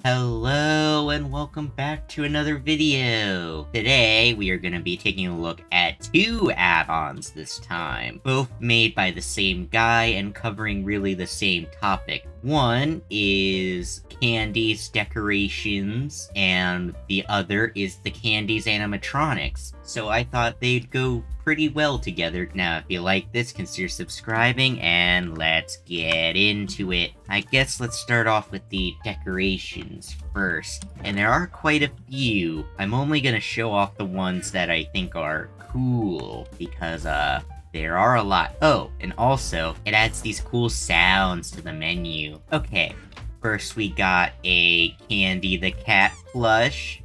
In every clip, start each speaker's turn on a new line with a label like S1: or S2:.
S1: Hello and welcome back to another video. Today we are going to be taking a look at two add-ons this time, both made by the same guy and covering really the same topic. One is Candy's Decorations and the other is the Candy's Animatronics. So I thought they'd go pretty well together. Now, if you like this, consider subscribing, and let's get into it. I guess let's start off with the decorations first. And there are quite a few. I'm only gonna show off the ones that I think are cool, because, there are a lot. Oh, and also, it adds these cool sounds to the menu. Okay, first we got a Candy the Cat plush,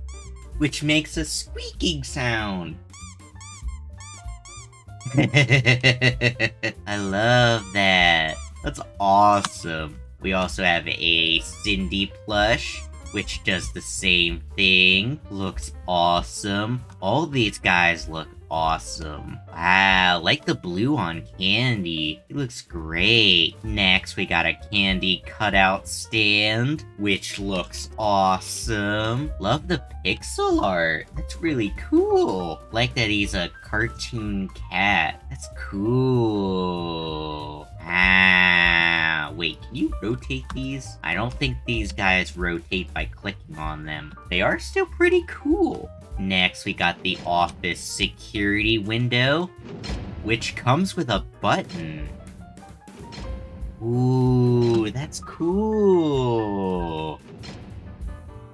S1: which makes a squeaking sound. I love that. That's awesome. We also have a Cindy plush, which does the same thing. Looks awesome. All these guys look awesome. Wow, like the blue on Candy. It looks great. Next, we got a Candy cutout stand, which looks awesome. Love the pixel art. That's really cool. Like that he's a cartoon cat. That's cool. Ah, wait, can you rotate these? I don't think these guys rotate by clicking on them. They are still pretty cool. Next, we got the office security window, which comes with a button. Ooh, that's cool.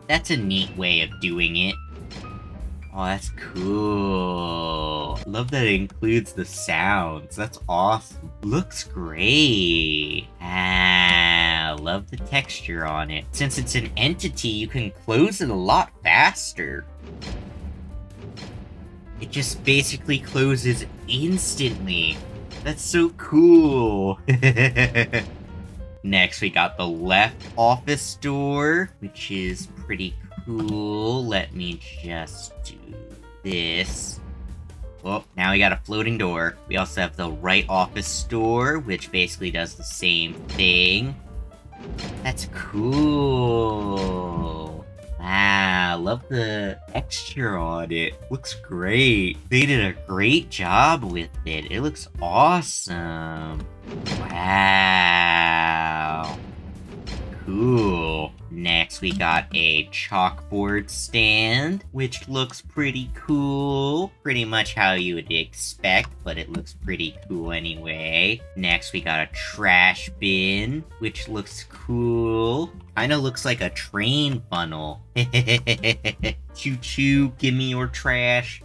S1: That's a neat way of doing it. Oh, that's cool. Love that it includes the sounds. That's awesome. Looks great. Ah, love the texture on it. Since it's an entity, you can close it a lot faster. It just basically closes instantly. That's so cool. Next, we got the left office door, which is pretty cool. Let me just do this. Well, now we got a floating door. We also have the right office door, which basically does the same thing. That's cool. Wow, love the texture on it. Looks great. They did a great job with it. It looks awesome. Wow. Cool. Next, we got a chalkboard stand, which looks pretty cool. Pretty much how you would expect, but it looks pretty cool anyway. Next, we got a trash bin, which looks cool. Kinda looks like a train funnel. Choo-choo, give me your trash.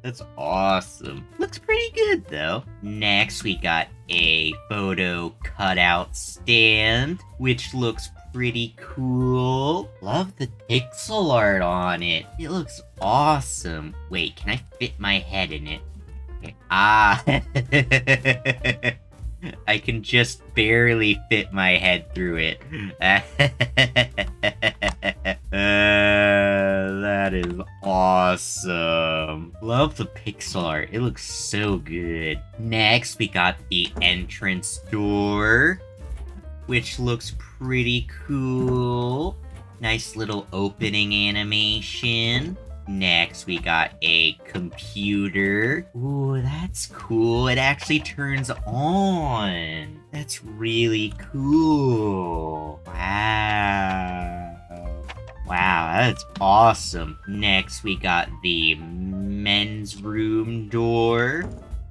S1: That's awesome. Looks pretty good, though. Next, we got a photo cutout stand, which looks pretty cool. Love the pixel art on it. It looks awesome. Wait, can I fit my head in it? Okay. Ah. I can just barely fit my head through it. That is awesome. Love the pixel art. It looks so good. Next, we got the entrance door, which looks pretty cool. Nice little opening animation. Next, we got a computer. Ooh, that's cool. It actually turns on. That's really cool. Wow. Wow, that's awesome. Next, we got the men's room door,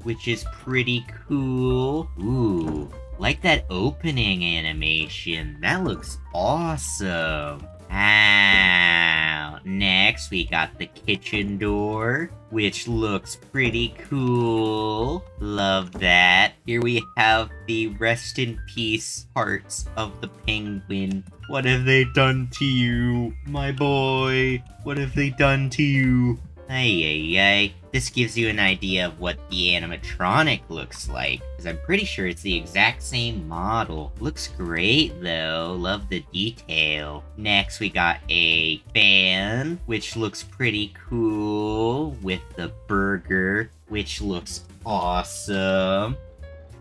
S1: which is pretty cool. Ooh, like that opening animation. That looks awesome. Wow. Next, we got the kitchen door, which looks pretty cool. Love that. Here we have the rest in peace parts of the penguin. What have they done to you, my boy? What have they done to you? Ay, ay, ay. This gives you an idea of what the animatronic looks like, because I'm pretty sure it's the exact same model. Looks great, though. Love the detail. Next, we got a fan, which looks pretty cool, with the burger, which looks awesome.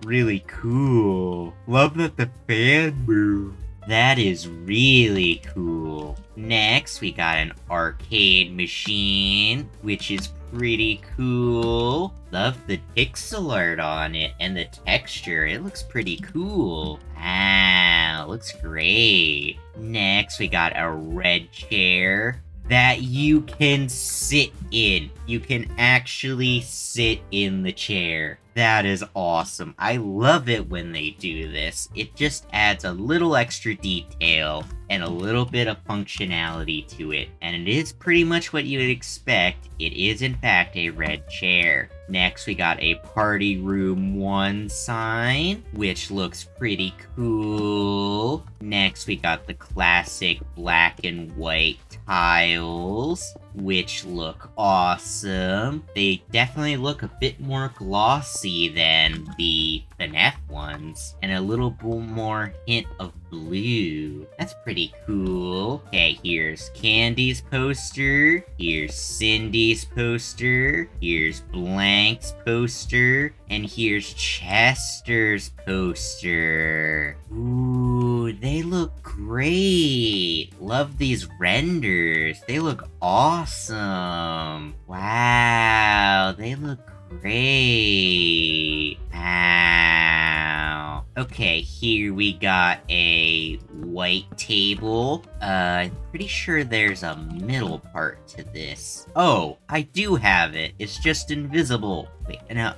S1: Really cool. Love that the fan moves. That is really cool. Next, we got an arcade machine, which is pretty cool. Love the pixel art on it and the texture. It looks pretty cool. Wow, looks great. Next, we got a red chair that you can sit in. You can actually sit in the chair. That is awesome. I love it when they do this. It just adds a little extra detail and a little bit of functionality to it. And it is pretty much what you would expect. It is in fact a red chair. Next, we got a Party Room 1 sign, which looks pretty cool. Next, we got the classic black and white tiles, which look awesome. They definitely look a bit more glossy than the FNAF ones, and a little bit more hint of blue. That's pretty cool. Okay, here's Candy's poster, here's Cindy's poster, here's Blank's poster, and here's Chester's poster. Ooh, they look great. Love these renders. They look awesome. Wow, they look great. Wow. Okay, here we got a white table. I'm pretty sure there's a middle part to this. Oh, I do have it. It's just invisible. Wait, no,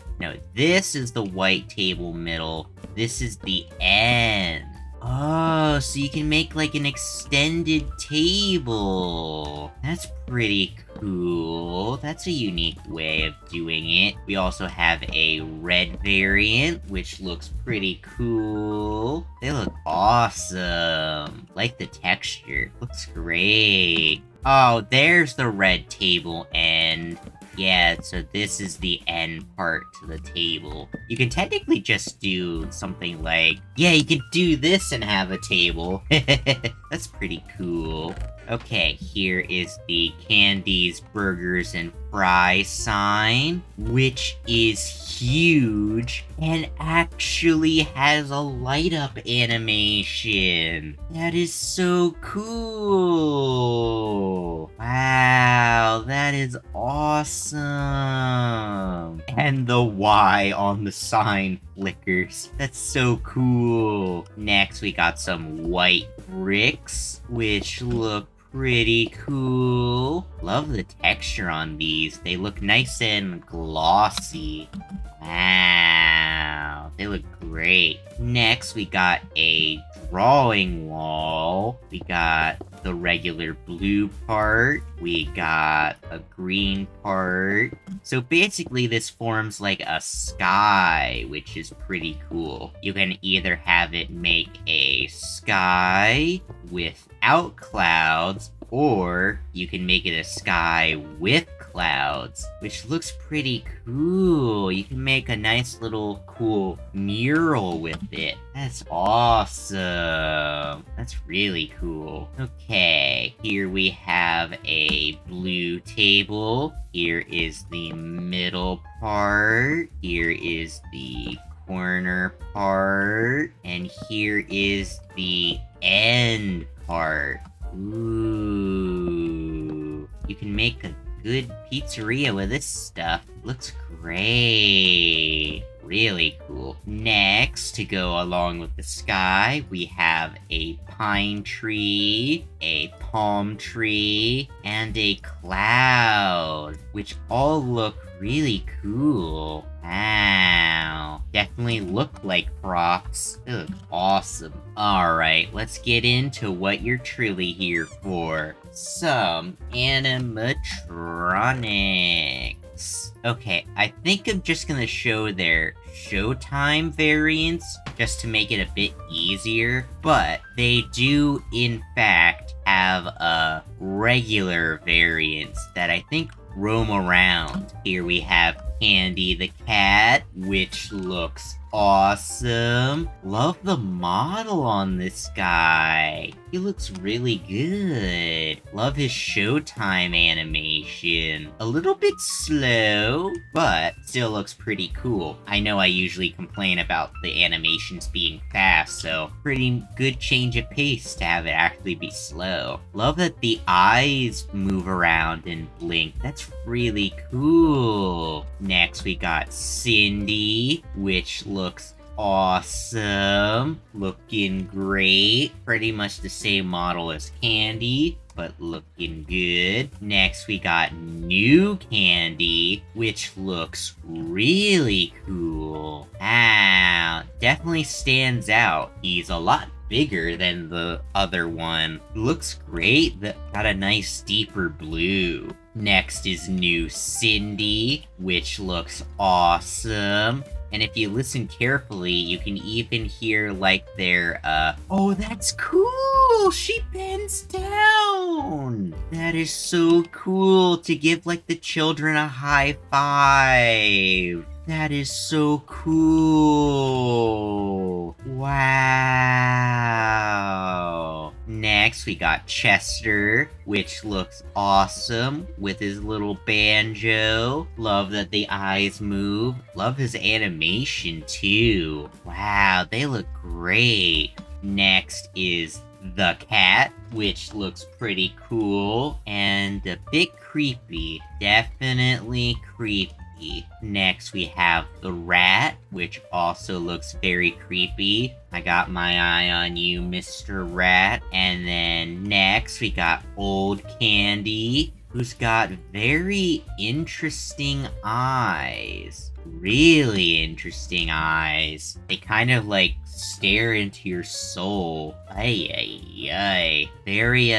S1: this is the white table middle. This is the end. Oh, so you can make like an extended table. That's pretty cool. That's a unique way of doing it. We also have a red variant, which looks pretty cool. They look awesome. Like the texture. Looks great. Oh, there's the red table end. Yeah, so this is the end part to the table. You can technically just do something like, yeah, you can do this and have a table. That's pretty cool. Okay, here is the Candy's Burgers and Fries sign, which is huge and actually has a light up animation. That is so cool. Wow, that is awesome. And the Y on the sign flickers. That's so cool. Next, we got some white bricks, which look pretty cool. Love the texture on these. They look nice and glossy. Wow, they look great. Next, we got a drawing wall. We got the regular blue part. We got a green part. So basically this forms like a sky, which is pretty cool. You can either have it make a sky without clouds, or you can make it a sky with clouds, which looks pretty cool. You can make a nice little cool mural with it. That's awesome. That's really cool. Okay, here we have a blue table. Here is the middle part. Here is the corner part. And here is the end part. Ooh. You can make a good pizzeria with this stuff. Looks great. Really cool. Next, to go along with the sky, we have a pine tree, a palm tree, and a cloud, which all look really cool. Wow. Definitely look like props. They look awesome. Alright, let's get into what you're truly here for. Some animatronics. Okay, I think I'm just gonna show their Showtime variants just to make it a bit easier, but they do in fact have a regular variants that I think roam around. Here we have Candy the cat, which looks awesome. Love the model on this guy. He looks really good. Love his showtime animation. A little bit slow, but still looks pretty cool. I know I usually complain about the animations being fast, so pretty good change of pace to have it actually be slow. Love that the eyes move around and blink. That's really cool. Next, we got Cindy, which looks awesome. Looking great. Pretty much the same model as Candy, but looking good. Next, we got New Candy, which looks really cool. Wow, definitely stands out. He's a lot bigger than the other one. Looks great. Got a nice deeper blue. Next is New Cindy, which looks awesome. And if you listen carefully, you can even hear, like, their, oh, that's cool! She bends down! That is so cool to give, like, the children a high five! That is so cool! Wow! Next, we got Chester, which looks awesome with his little banjo. Love that the eyes move. Love his animation, too. Wow, they look great. Next is the cat, which looks pretty cool and a bit creepy. Definitely creepy. Next, we have the rat, which also looks very creepy. I got my eye on you, Mr. Rat. And then next, we got Old Candy, who's got very interesting eyes. Really interesting eyes. They kind of like stare into your soul. Ay, ay, ay. Very,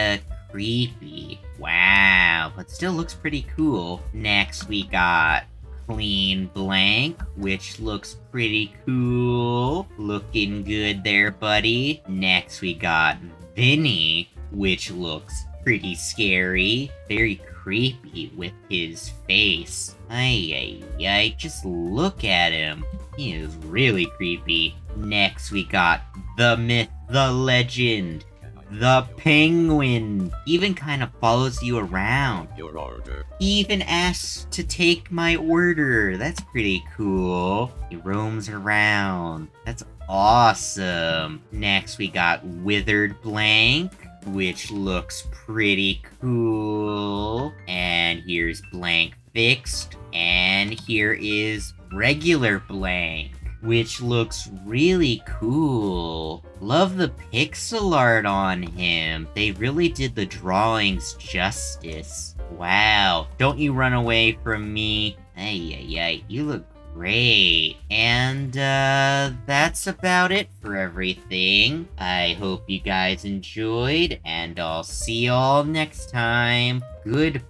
S1: creepy. Wow, but still looks pretty cool. Next, we got Clean Blank, which looks pretty cool. Looking good there, buddy. Next, we got Vinny, which looks pretty scary. Very creepy with his face. Ay, ay, ay. Just look at him. He is really creepy. Next, we got the myth, the legend, the penguin. Even kind of follows you around.
S2: Your order.
S1: He even asks to take my order. That's pretty cool. He roams around. That's awesome. Next, we got Withered Blank, which looks pretty cool. And here's Blank Fixed. And here is Regular Blank, which looks really cool. Love the pixel art on him. They really did the drawings justice. Wow, don't you run away from me. Ay, ay, ay, you look great. And, that's about it for everything. I hope you guys enjoyed, and I'll see y'all next time. Goodbye.